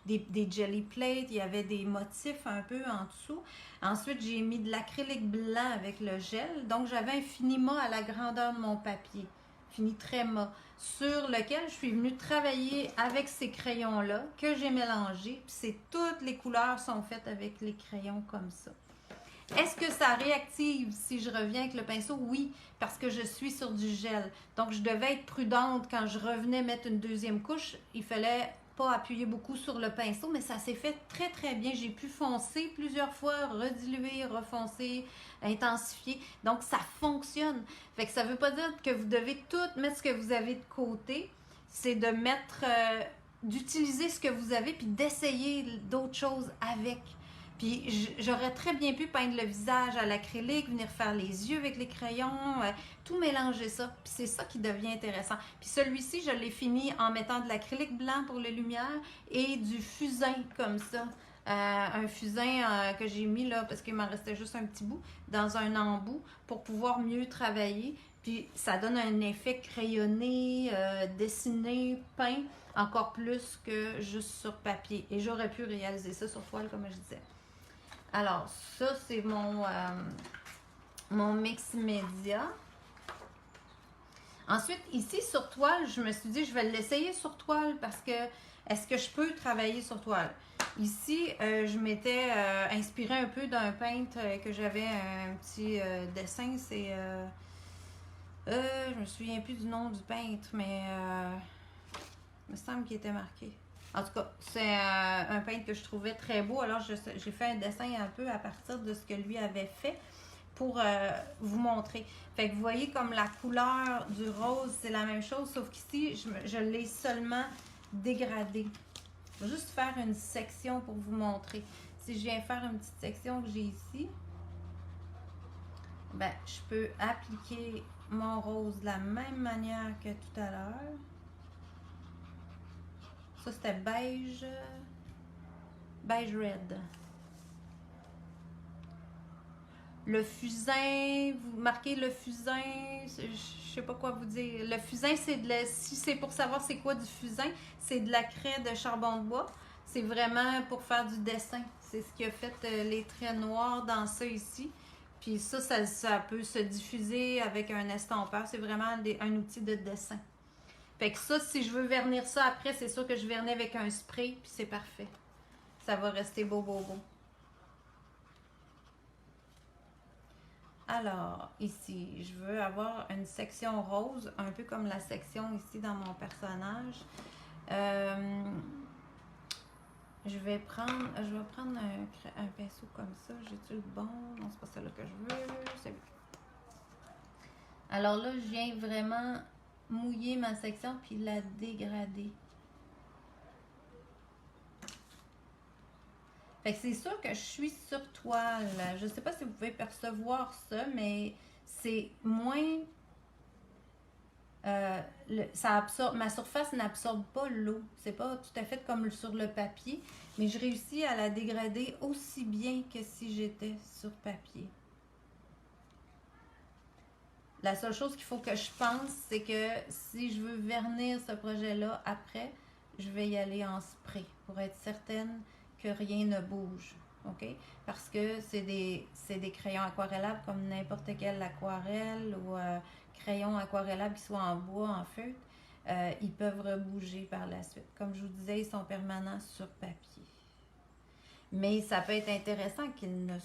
des jelly plates. Il y avait des motifs un peu en dessous. Ensuite, j'ai mis de l'acrylique blanc avec le gel. Donc, j'avais un fini mat à la grandeur de mon papier. Fini très mat, sur lequel je suis venue travailler avec ces crayons-là que j'ai mélangés. Puis toutes les couleurs sont faites avec les crayons comme ça. Est-ce que ça réactive si je reviens avec le pinceau? Oui, parce que je suis sur du gel. Donc, je devais être prudente quand je revenais mettre une deuxième couche. Il fallait pas appuyer beaucoup sur le pinceau, mais ça s'est fait très, très bien. J'ai pu foncer plusieurs fois, rediluer, refoncer, intensifier. Donc, ça fonctionne. Fait que ça veut pas dire que vous devez tout mettre ce que vous avez de côté. C'est de mettre, d'utiliser ce que vous avez puis d'essayer d'autres choses avec. Puis j'aurais très bien pu peindre le visage à l'acrylique, venir faire les yeux avec les crayons, tout mélanger ça. Puis c'est ça qui devient intéressant. Puis celui-ci, je l'ai fini en mettant de l'acrylique blanc pour les lumières et du fusain comme ça. Un fusain que j'ai mis là, parce qu'il m'en restait juste un petit bout, dans un embout pour pouvoir mieux travailler. Puis ça donne un effet crayonné, dessiné, peint, encore plus que juste sur papier. Et j'aurais pu réaliser ça sur toile, comme je disais. Alors, ça, c'est mon mix média. Ensuite, ici, sur toile, je me suis dit, je vais l'essayer sur toile parce que, est-ce que je peux travailler sur toile? Ici, je m'étais inspirée un peu d'un peintre que j'avais, un petit dessin. C'est, je me souviens plus du nom du peintre, mais il me semble qu'il était marqué. En tout cas, c'est un peintre que je trouvais très beau. Alors, j'ai fait un dessin un peu à partir de ce que lui avait fait pour vous montrer. Fait que vous voyez comme la couleur du rose, c'est la même chose, sauf qu'ici, je l'ai seulement dégradé. Je vais juste faire une section pour vous montrer. Si je viens faire une petite section que j'ai ici, ben, je peux appliquer mon rose de la même manière que tout à l'heure. Ça, c'était beige red. Le fusain, vous marquez le fusain, je sais pas quoi vous dire. Le fusain, si c'est pour savoir c'est quoi du fusain, c'est de la craie de charbon de bois. C'est vraiment pour faire du dessin. C'est ce qui a fait les traits noirs dans ça ici. Puis ça peut se diffuser avec un estampeur. C'est vraiment un outil de dessin. Fait que ça, si je veux vernir ça après, c'est sûr que je vernis avec un spray, puis c'est parfait. Ça va rester beau, beau, beau. Alors, ici, je veux avoir une section rose, un peu comme la section ici dans mon personnage. Je vais prendre un pinceau comme ça. J'ai-tu le bon? Non, c'est pas celui que je veux. C'est lui. Alors là, je viens vraiment mouiller ma section puis la dégrader. Fait que c'est sûr que je suis sur toile. Je sais pas si vous pouvez percevoir ça, mais c'est moins... ça absorbe, ma surface n'absorbe pas l'eau. C'est pas tout à fait comme sur le papier, mais je réussis à la dégrader aussi bien que si j'étais sur papier. La seule chose qu'il faut que je pense, c'est que si je veux vernir ce projet-là après, je vais y aller en spray pour être certaine que rien ne bouge. OK? Parce que c'est des crayons aquarellables comme n'importe quelle aquarelle ou crayons aquarellables qui soient en bois, en feutre. Ils peuvent rebouger par la suite. Comme je vous disais, ils sont permanents sur papier. Mais ça peut être intéressant qu'ils ne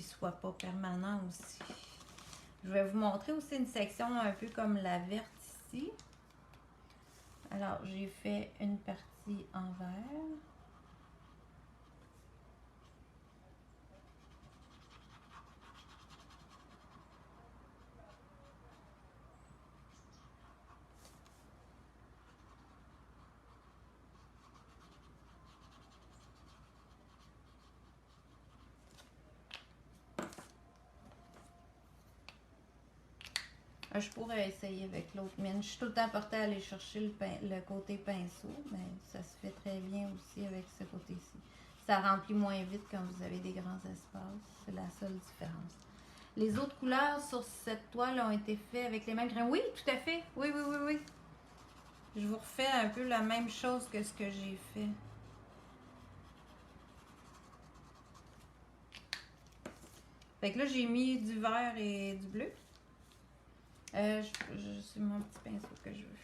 soient pas permanents aussi. Je vais vous montrer aussi une section un peu comme la verte ici. Alors, j'ai fait une partie en vert. Je pourrais essayer avec l'autre mine. Je suis tout le temps portée à aller chercher le côté pinceau, mais ça se fait très bien aussi avec ce côté-ci. Ça remplit moins vite quand vous avez des grands espaces. C'est la seule différence. Les autres couleurs sur cette toile ont été faites avec les mêmes grains. Oui, tout à fait. Oui, oui, oui, oui. Je vous refais un peu la même chose que ce que j'ai fait. Fait que là, j'ai mis du vert et du bleu. C'est mon petit pinceau que je veux.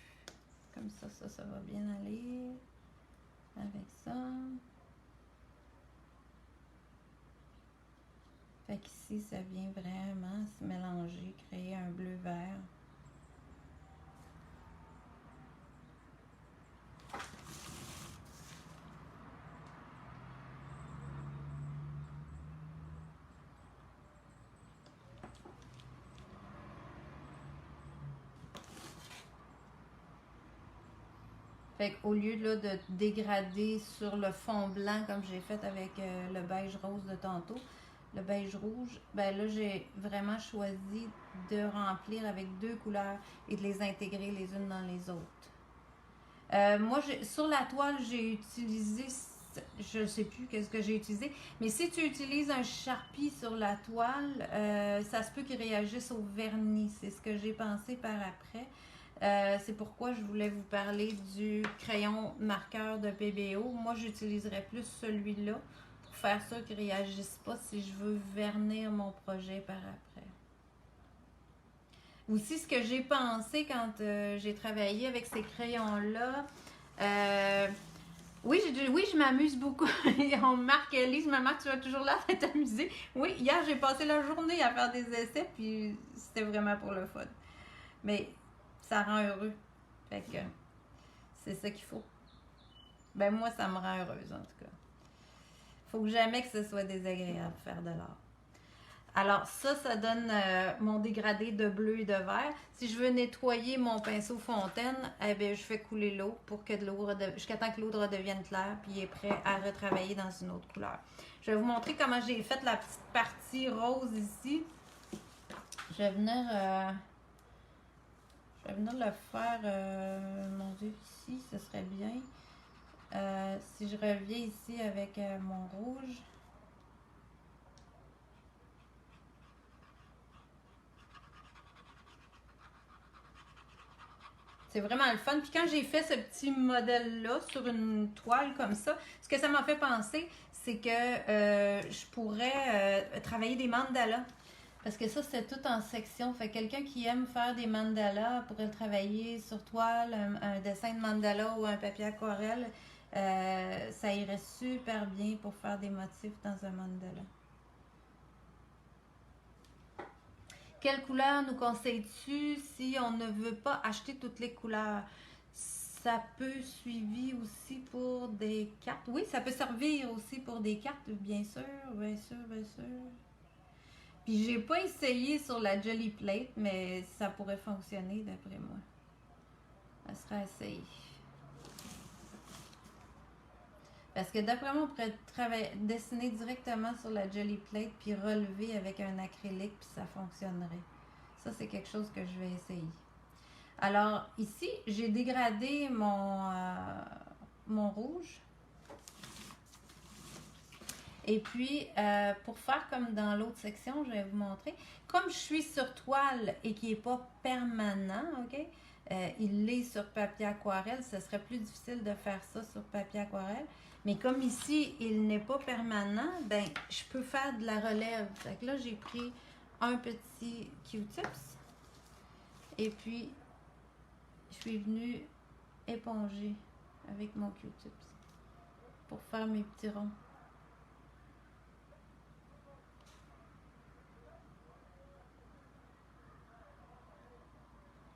Comme ça va bien aller avec ça. Fait qu'ici, ça vient vraiment se mélanger, créer un bleu-vert. Fait qu'au lieu là, de dégrader sur le fond blanc comme j'ai fait avec le beige rose de tantôt, le beige rouge, ben là j'ai vraiment choisi de remplir avec deux couleurs et de les intégrer les unes dans les autres. Moi, sur la toile, j'ai utilisé, je ne sais plus qu'est-ce que j'ai utilisé, mais si tu utilises un Sharpie sur la toile, ça se peut qu'il réagisse au vernis. C'est ce que j'ai pensé par après. C'est pourquoi je voulais vous parler du crayon marqueur de PBO. Moi, j'utiliserais plus celui-là pour faire ça qu'il ne réagisse pas si je veux vernir mon projet par après. Aussi, ce que j'ai pensé quand j'ai travaillé avec ces crayons-là, oui, je m'amuse beaucoup. On me marque, Elise, maman, tu vas toujours là à t'amuser. Oui, hier, j'ai passé la journée à faire des essais, puis c'était vraiment pour le fun. Mais ça rend heureux. Fait que c'est ça qu'il faut. Ben moi, ça me rend heureuse en tout cas. Faut que jamais que ce soit désagréable faire de l'art. Alors ça donne mon dégradé de bleu et de vert. Si je veux nettoyer mon pinceau fontaine, eh bien, je fais couler l'eau pour que jusqu'à temps que l'eau redevienne claire, puis il est prêt à retravailler dans une autre couleur. Je vais vous montrer comment j'ai fait la petite partie rose ici. Je vais venir le faire, mon Dieu, ici, ce serait bien. Si je reviens ici avec mon rouge. C'est vraiment le fun. Puis quand j'ai fait ce petit modèle-là sur une toile comme ça, ce que ça m'a fait penser, c'est que je pourrais travailler des mandalas. Parce que ça, c'est tout en section. Fait que quelqu'un qui aime faire des mandalas pourrait le travailler sur toile, un dessin de mandala ou un papier aquarelle. Ça irait super bien pour faire des motifs dans un mandala. Quelle couleur nous conseilles-tu si on ne veut pas acheter toutes les couleurs? Ça peut suivre aussi pour des cartes. Oui, ça peut servir aussi pour des cartes, bien sûr, bien sûr, bien sûr. Puis j'ai pas essayé sur la Jelly Plate, mais ça pourrait fonctionner d'après moi. Ça sera essayé. Parce que d'après moi, on pourrait dessiner directement sur la Jelly Plate puis relever avec un acrylique puis ça fonctionnerait. Ça, c'est quelque chose que je vais essayer. Alors, ici, j'ai dégradé mon rouge. Et puis, pour faire comme dans l'autre section, je vais vous montrer. Comme je suis sur toile et qui n'est pas permanent, ok, il l'est sur papier aquarelle, ce serait plus difficile de faire ça sur papier aquarelle. Mais comme ici, il n'est pas permanent, ben, je peux faire de la relève. Fait que là, j'ai pris un petit Q-tips et puis je suis venue éponger avec mon Q-tips pour faire mes petits ronds.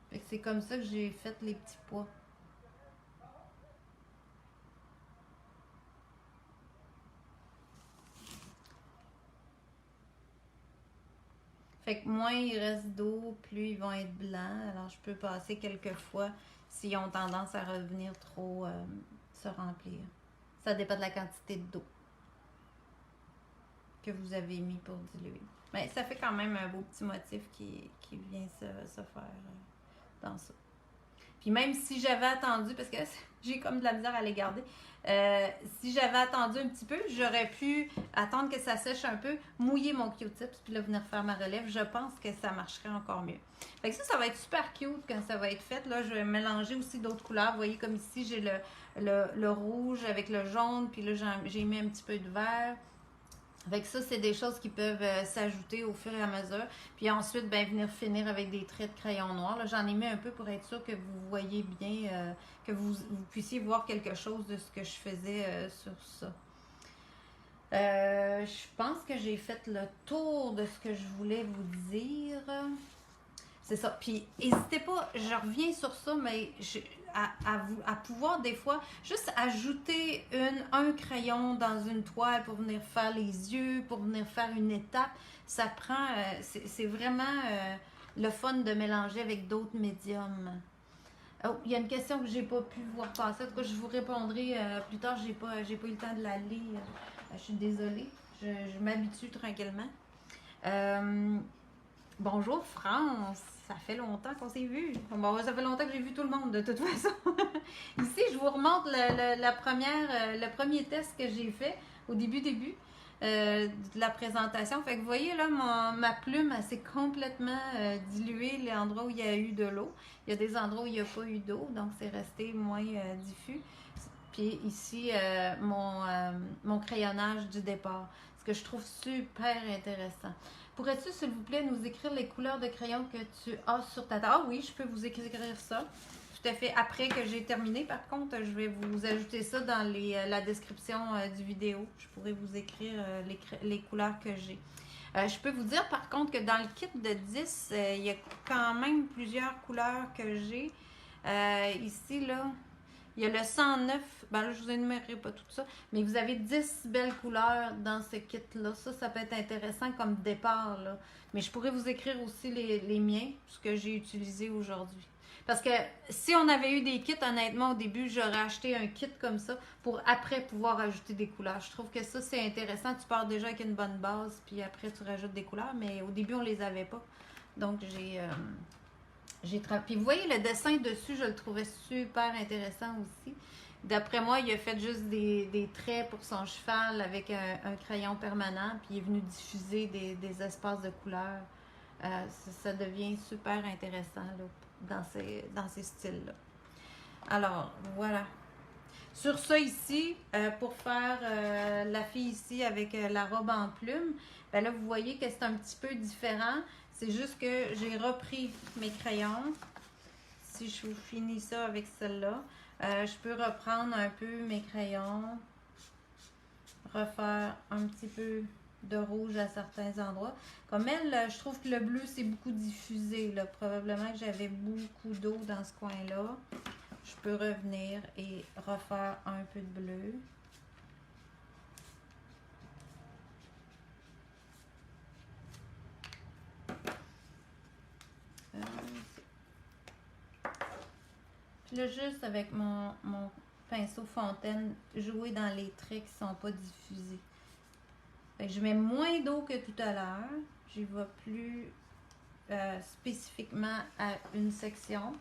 Fait que c'est comme ça que j'ai fait les petits pois. Fait que moins il reste d'eau, plus ils vont être blancs. Alors je peux passer quelques fois s'ils ont tendance à revenir trop se remplir. Ça dépend de la quantité d'eau que vous avez mis pour diluer. Mais ça fait quand même un beau petit motif qui vient se faire dans ça. Puis même si j'avais attendu, parce que j'ai comme de la misère à les garder, si j'avais attendu un petit peu, j'aurais pu attendre que ça sèche un peu, mouiller mon Q-tips, puis là venir faire ma relève. Je pense que ça marcherait encore mieux. Fait que ça va être super cute quand ça va être fait. Là, je vais mélanger aussi d'autres couleurs. Vous voyez comme ici, j'ai le rouge avec le jaune, puis là j'ai mis un petit peu de vert. Fait ça, c'est des choses qui peuvent s'ajouter au fur et à mesure. Puis ensuite, ben, venir finir avec des traits de crayon noir. Là, j'en ai mis un peu pour être sûr que vous voyez bien, que vous puissiez voir quelque chose de ce que je faisais sur ça. Je pense que j'ai fait le tour de ce que je voulais vous dire. C'est ça. Puis, n'hésitez pas, je reviens sur ça, mais à pouvoir des fois juste ajouter un crayon dans une toile pour venir faire les yeux, pour venir faire une étape. Ça prend, c'est vraiment le fun de mélanger avec d'autres médiums. Oh, il y a une question que j'ai pas pu voir passer. En tout cas, je vous répondrai plus tard. J'ai pas eu le temps de la lire. Je suis désolée. Je m'habitue tranquillement. Bonjour France, ça fait longtemps qu'on s'est vu. Bon, ça fait longtemps que j'ai vu tout le monde de toute façon. Ici, je vous remonte le premier test que j'ai fait au début de la présentation. Fait que vous voyez là, ma plume, elle s'est complètement diluée les endroits où il y a eu de l'eau. Il y a des endroits où il n'y a pas eu d'eau, donc c'est resté moins diffus. Puis ici, mon crayonnage du départ, ce que je trouve super intéressant. Pourrais-tu, s'il vous plaît, nous écrire les couleurs de crayon que tu as sur ta table? Ah oui, je peux vous écrire ça. Tout à fait. Après que j'ai terminé, par contre, je vais vous ajouter ça dans la description du vidéo. Je pourrais vous écrire les couleurs que j'ai. Je peux vous dire, par contre, que dans le kit de 10, il y a quand même plusieurs couleurs que j'ai. Ici, là, il y a le 109, ben là, je ne vous énumérerai pas tout ça, mais vous avez 10 belles couleurs dans ce kit-là. Ça peut être intéressant comme départ, là. Mais je pourrais vous écrire aussi les miens, ce que j'ai utilisé aujourd'hui. Parce que si on avait eu des kits, honnêtement, au début, j'aurais acheté un kit comme ça pour après pouvoir ajouter des couleurs. Je trouve que ça, c'est intéressant. Tu pars déjà avec une bonne base, puis après, tu rajoutes des couleurs, mais au début, on les avait pas. Donc, puis vous voyez, le dessin dessus, je le trouvais super intéressant aussi. D'après moi, il a fait juste des traits pour son cheval avec un crayon permanent, puis il est venu diffuser des espaces de couleurs. Ça devient super intéressant là, dans ces styles-là. Alors, voilà. Sur ça ici, pour faire la fille ici avec la robe en plume, ben là, vous voyez que c'est un petit peu différent. C'est juste que j'ai repris mes crayons. Si je vous finis ça avec celle-là, je peux reprendre un peu mes crayons, refaire un petit peu de rouge à certains endroits. Comme elle, je trouve que le bleu, c'est beaucoup diffusé, là. Probablement que j'avais beaucoup d'eau dans ce coin-là. Je peux revenir et refaire un peu de bleu. Puis là, juste avec mon pinceau fontaine, jouer dans les traits qui ne sont pas diffusés. Fait que je mets moins d'eau que tout à l'heure. J'y vais plus spécifiquement à une section.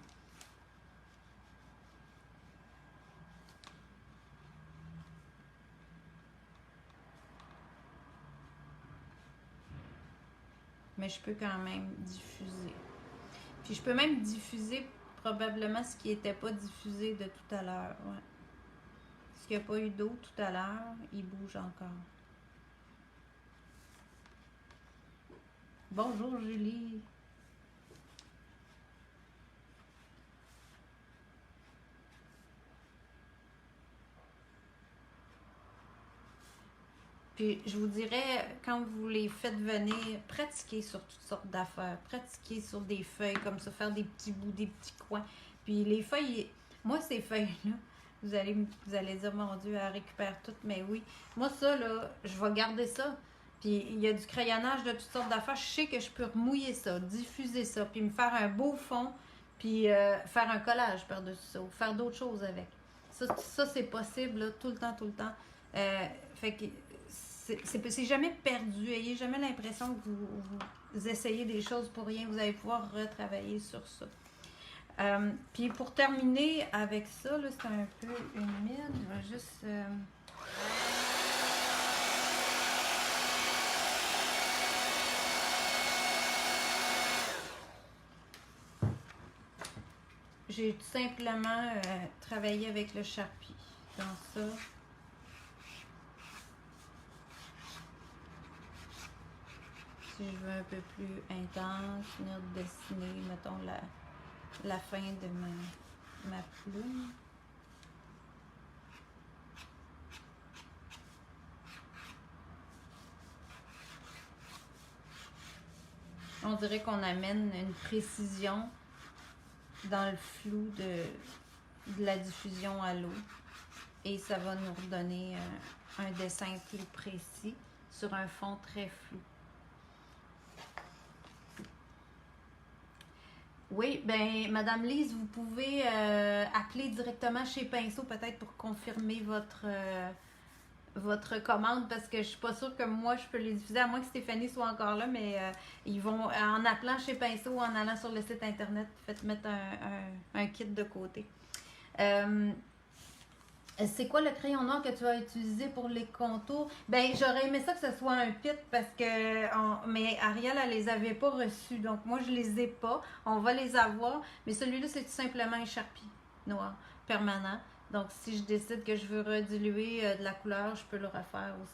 Mais je peux quand même diffuser. Puis je peux même diffuser probablement ce qui n'était pas diffusé de tout à l'heure. Ouais. Ce qui n'a pas eu d'eau tout à l'heure, il bouge encore. Bonjour Julie. Puis je vous dirais, quand vous les faites venir, pratiquez sur toutes sortes d'affaires. Pratiquez sur des feuilles comme ça, faire des petits bouts, des petits coins. Puis les feuilles, moi ces feuilles-là, vous allez dire, mon Dieu, elle récupère toutes, mais oui. Moi ça, là, je vais garder ça. Puis il y a du crayonnage de toutes sortes d'affaires. Je sais que je peux remouiller ça, diffuser ça, puis me faire un beau fond, puis faire un collage par-dessus ça, ou faire d'autres choses avec. Ça c'est possible, là, tout le temps, tout le temps. Fait que c'est jamais perdu. Ayez jamais l'impression que vous essayez des choses pour rien. Vous allez pouvoir retravailler sur ça. Puis pour terminer avec ça, là, c'est un peu humide. Je vais juste... J'ai tout simplement travaillé avec le Sharpie dans ça. Si je veux un peu plus intense, venir dessiner, mettons, la fin de ma plume. On dirait qu'on amène une précision dans le flou de la diffusion à l'eau. Et ça va nous redonner un dessin plus précis sur un fond très flou. Oui, ben Madame Lise, vous pouvez appeler directement chez Pinceau peut-être pour confirmer votre commande parce que je suis pas sûre que moi je peux les diffuser à moins que Stéphanie soit encore là, mais ils vont en appelant chez Pinceau, en allant sur le site internet, faites mettre un kit de côté. C'est quoi le crayon noir que tu as utilisé pour les contours? Ben, j'aurais aimé ça que ce soit un pit parce que... mais Ariel, elle les avait pas reçus. Donc, moi, je les ai pas. On va les avoir. Mais celui-là, c'est tout simplement un Sharpie noir permanent. Donc, si je décide que je veux rediluer de la couleur, je peux le refaire aussi.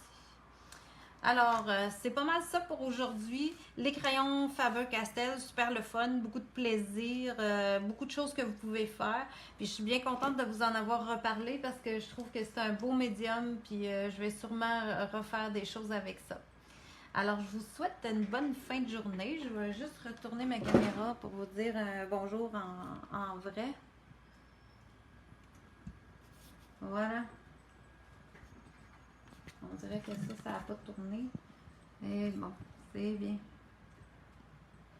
Alors, c'est pas mal ça pour aujourd'hui. Les crayons Faber-Castell, super le fun, beaucoup de plaisir, beaucoup de choses que vous pouvez faire. Puis je suis bien contente de vous en avoir reparlé parce que je trouve que c'est un beau médium. Puis je vais sûrement refaire des choses avec ça. Alors, je vous souhaite une bonne fin de journée. Je vais juste retourner ma caméra pour vous dire bonjour en vrai. Voilà. On dirait que ça n'a pas tourné. Mais bon, c'est bien.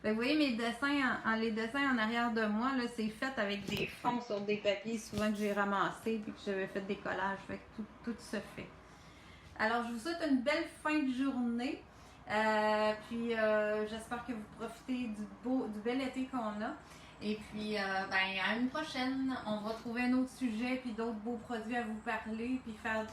Fait que vous voyez mes dessins, les dessins en arrière de moi, là, c'est fait avec des fonds sur des papiers souvent que j'ai ramassés puis que j'avais fait des collages. Fait que tout se fait. Alors, je vous souhaite une belle fin de journée. Puis, j'espère que vous profitez du bel été qu'on a. Et puis, ben, à une prochaine. On va trouver un autre sujet puis d'autres beaux produits à vous parler puis faire